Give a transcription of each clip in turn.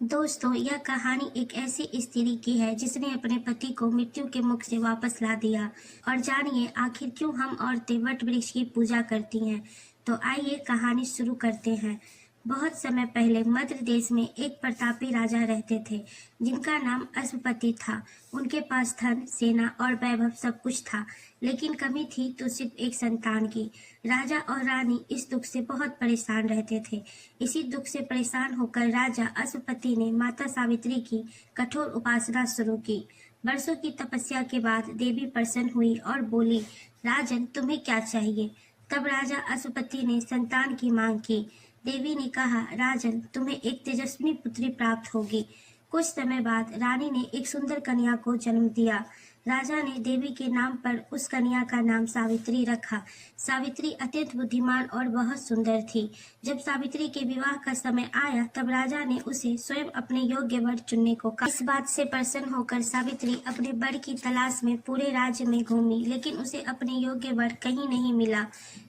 दोस्तों, यह कहानी एक ऐसी स्त्री की है जिसने अपने पति को मृत्यु के मुख से वापस ला दिया। और जानिए आखिर क्यों हम औरतें वट वृक्ष की पूजा करती हैं। तो आइए कहानी शुरू करते हैं। बहुत समय पहले मध्य देश में एक प्रतापी राजा रहते थे जिनका नाम अश्वपति था। उनके पास धन, सेना और वैभव सब कुछ था, लेकिन कमी थी तो सिर्फ एक संतान की। राजा और रानी इस दुख से बहुत परेशान रहते थे। इसी दुख से परेशान होकर राजा अश्वपति ने माता सावित्री की कठोर उपासना शुरू की। वर्षों की तपस्या के बाद देवी प्रसन्न हुई और बोली, राजन, तुम्हें क्या चाहिए? तब राजा अश्वपति ने संतान की मांग की। देवी ने कहा, राजन, तुम्हें एक तेजस्विनी पुत्री प्राप्त होगी। कुछ समय बाद रानी ने एक सुंदर कन्या को जन्म दिया। राजा ने देवी के नाम पर उस कन्या का नाम सावित्री रखा। सावित्री अत्यंत बुद्धिमान और बहुत सुंदर थी। जब सावित्री के विवाह का समय आया तब राजा ने उसे स्वयं अपने योग्य वर चुनने को कहा। इस बात से प्रसन्न होकर सावित्री अपने वर की तलाश में पूरे राज्य में घूमी, लेकिन उसे अपने योग्य वर कहीं नहीं मिला।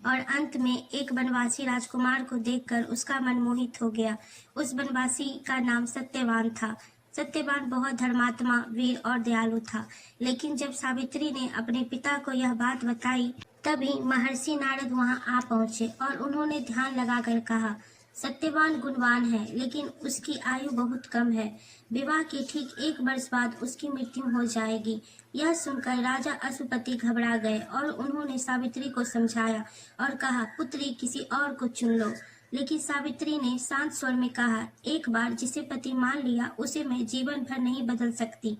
और अंत में एक वनवासी राजकुमार को देखकर उसका मन मोहित हो गया। उस वनवासी का नाम सत्यवान था। सत्यवान बहुत धर्मात्मा, वीर और दयालु था। लेकिन जब सावित्री ने अपने पिता को यह बात बताई तभी महर्षि नारद वहां आ पहुंचे और उन्होंने ध्यान लगाकर कहा, सत्यवान गुणवान है, लेकिन उसकी आयु बहुत कम है। विवाह के ठीक 1 वर्ष बाद उसकी मृत्यु हो जाएगी। यह सुनकर राजा अश्वपति घबरा गए और उन्होंने सावित्री को समझाया और कहा, पुत्री, किसी और को चुन लो। लेकिन सावित्री ने शांत स्वर में कहा, एक बार जिसे पति मान लिया उसे मैं जीवन भर नहीं बदल सकती।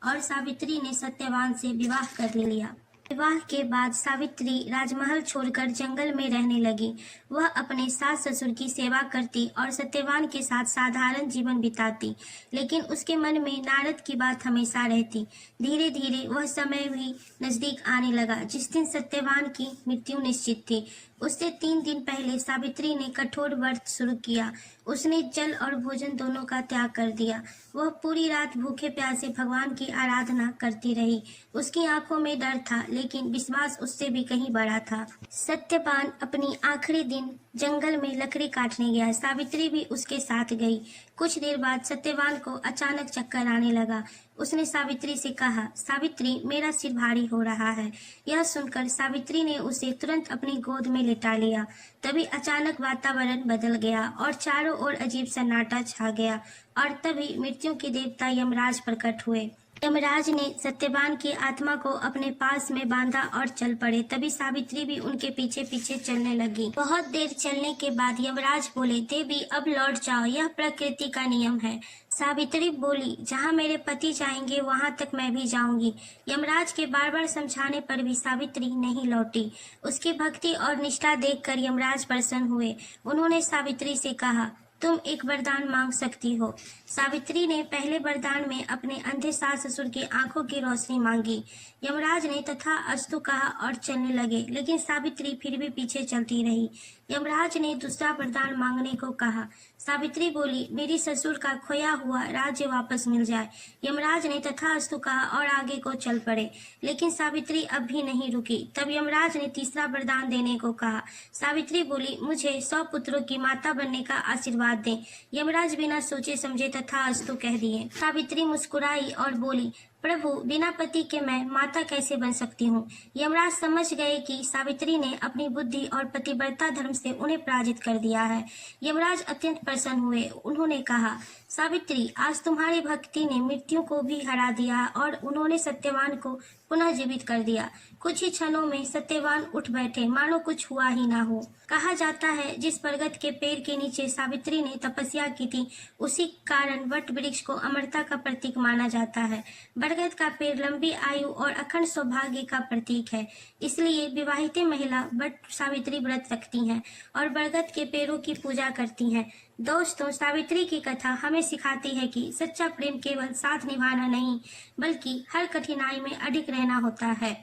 और सावित्री ने सत्यवान से विवाह कर लिया। विवाह के बाद सावित्री राजमहल छोड़कर जंगल में रहने लगी। वह अपने सास ससुर की सेवा करती और सत्यवान के साथ साधारण जीवन बिताती, लेकिन उसके मन में नारद की बात हमेशा रहती। धीरे धीरे वह समय भी नजदीक आने लगा जिस दिन सत्यवान की मृत्यु निश्चित थी। उससे 3 दिन पहले सावित्री ने कठोर व्रत शुरू किया। उसने जल और भोजन दोनों का त्याग कर दिया। वह पूरी रात भूखे प्यासे भगवान की आराधना करती रही। उसकी आंखों में डर था, लेकिन विश्वास उससे भी कहीं बड़ा था। सत्यवान अपनी आखिरी दिन जंगल में लकड़ी काटने गया। सावित्री भी उसके साथ गई। कुछ देर बाद सत्यवान को अचानक चक्कर आने लगा। उसने सावित्री से कहा, सावित्री, मेरा सिर भारी हो रहा है। यह सुनकर सावित्री ने उसे तुरंत अपनी गोद में लिटा लिया। तभी अचानक वातावरण बदल गया और चारों ओर अजीब सन्नाटा छा गया। और तभी मृत्यु के देवता यमराज प्रकट हुए। यमराज ने सत्यवान की आत्मा को अपने पास में बांधा और चल पड़े। तभी सावित्री भी उनके पीछे पीछे चलने लगी। बहुत देर चलने के बाद यमराज बोले, देवी, अब लौट जाओ, यह प्रकृति का नियम है। सावित्री बोली, जहाँ मेरे पति जाएंगे वहाँ तक मैं भी जाऊंगी। यमराज के बार बार समझाने पर भी सावित्री नहीं लौटी। उसकी भक्ति और निष्ठा देखकर यमराज प्रसन्न हुए। उन्होंने सावित्री से कहा, तुम एक वरदान मांग सकती हो। सावित्री ने पहले वरदान में अपने अंधे सास ससुर की आंखों की रोशनी मांगी। यमराज ने तथा अस्तु कहा और चलने लगे, लेकिन सावित्री फिर भी पीछे चलती रही। यमराज ने दूसरा वरदान मांगने को कहा। सावित्री बोली, मेरी ससुर का खोया हुआ राज्य वापस मिल जाए। यमराज ने तथा अस्तु कहा और आगे को चल पड़े, लेकिन सावित्री अब भी नहीं रुकी। तब यमराज ने तीसरा वरदान देने को कहा। सावित्री बोली, मुझे 100 पुत्रों की माता बनने का आशीर्वाद दें। यमराज बिना सोचे समझे तथा अस्तु कह दिए। सावित्री मुस्कुराई और बोली, प्रभु, बिना पति के मैं माता कैसे बन सकती हूँ। यमराज समझ गए कि सावित्री ने अपनी बुद्धि और पतिव्रता धर्म से उन्हें पराजित कर दिया है। यमराज अत्यंत प्रसन्न हुए। उन्होंने कहा, सावित्री, आज तुम्हारी भक्ति ने मृत्यु को भी हरा दिया और उन्होंने सत्यवान को पुनः जीवित कर दिया। कुछ ही क्षणों में सत्यवान उठ बैठे, मानो कुछ हुआ ही ना हो। कहा जाता है, जिस बरगद के पेड़ के नीचे सावित्री ने तपस्या की थी, उसी कारण वट वृक्ष को अमरता का प्रतीक माना जाता है। बरगद का पेड़ लंबी आयु और अखंड सौभाग्य का प्रतीक है। इसलिए विवाहित महिला वट सावित्री व्रत रखती हैं और बरगद के पेड़ों की पूजा करती हैं। दोस्तों, सावित्री की कथा हमें सिखाती है कि सच्चा प्रेम केवल साथ निभाना नहीं, बल्कि हर कठिनाई में अडिग रहना होता है।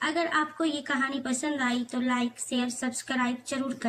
अगर आपको ये कहानी पसंद आई तो लाइक, शेयर, सब्सक्राइब जरूर करें।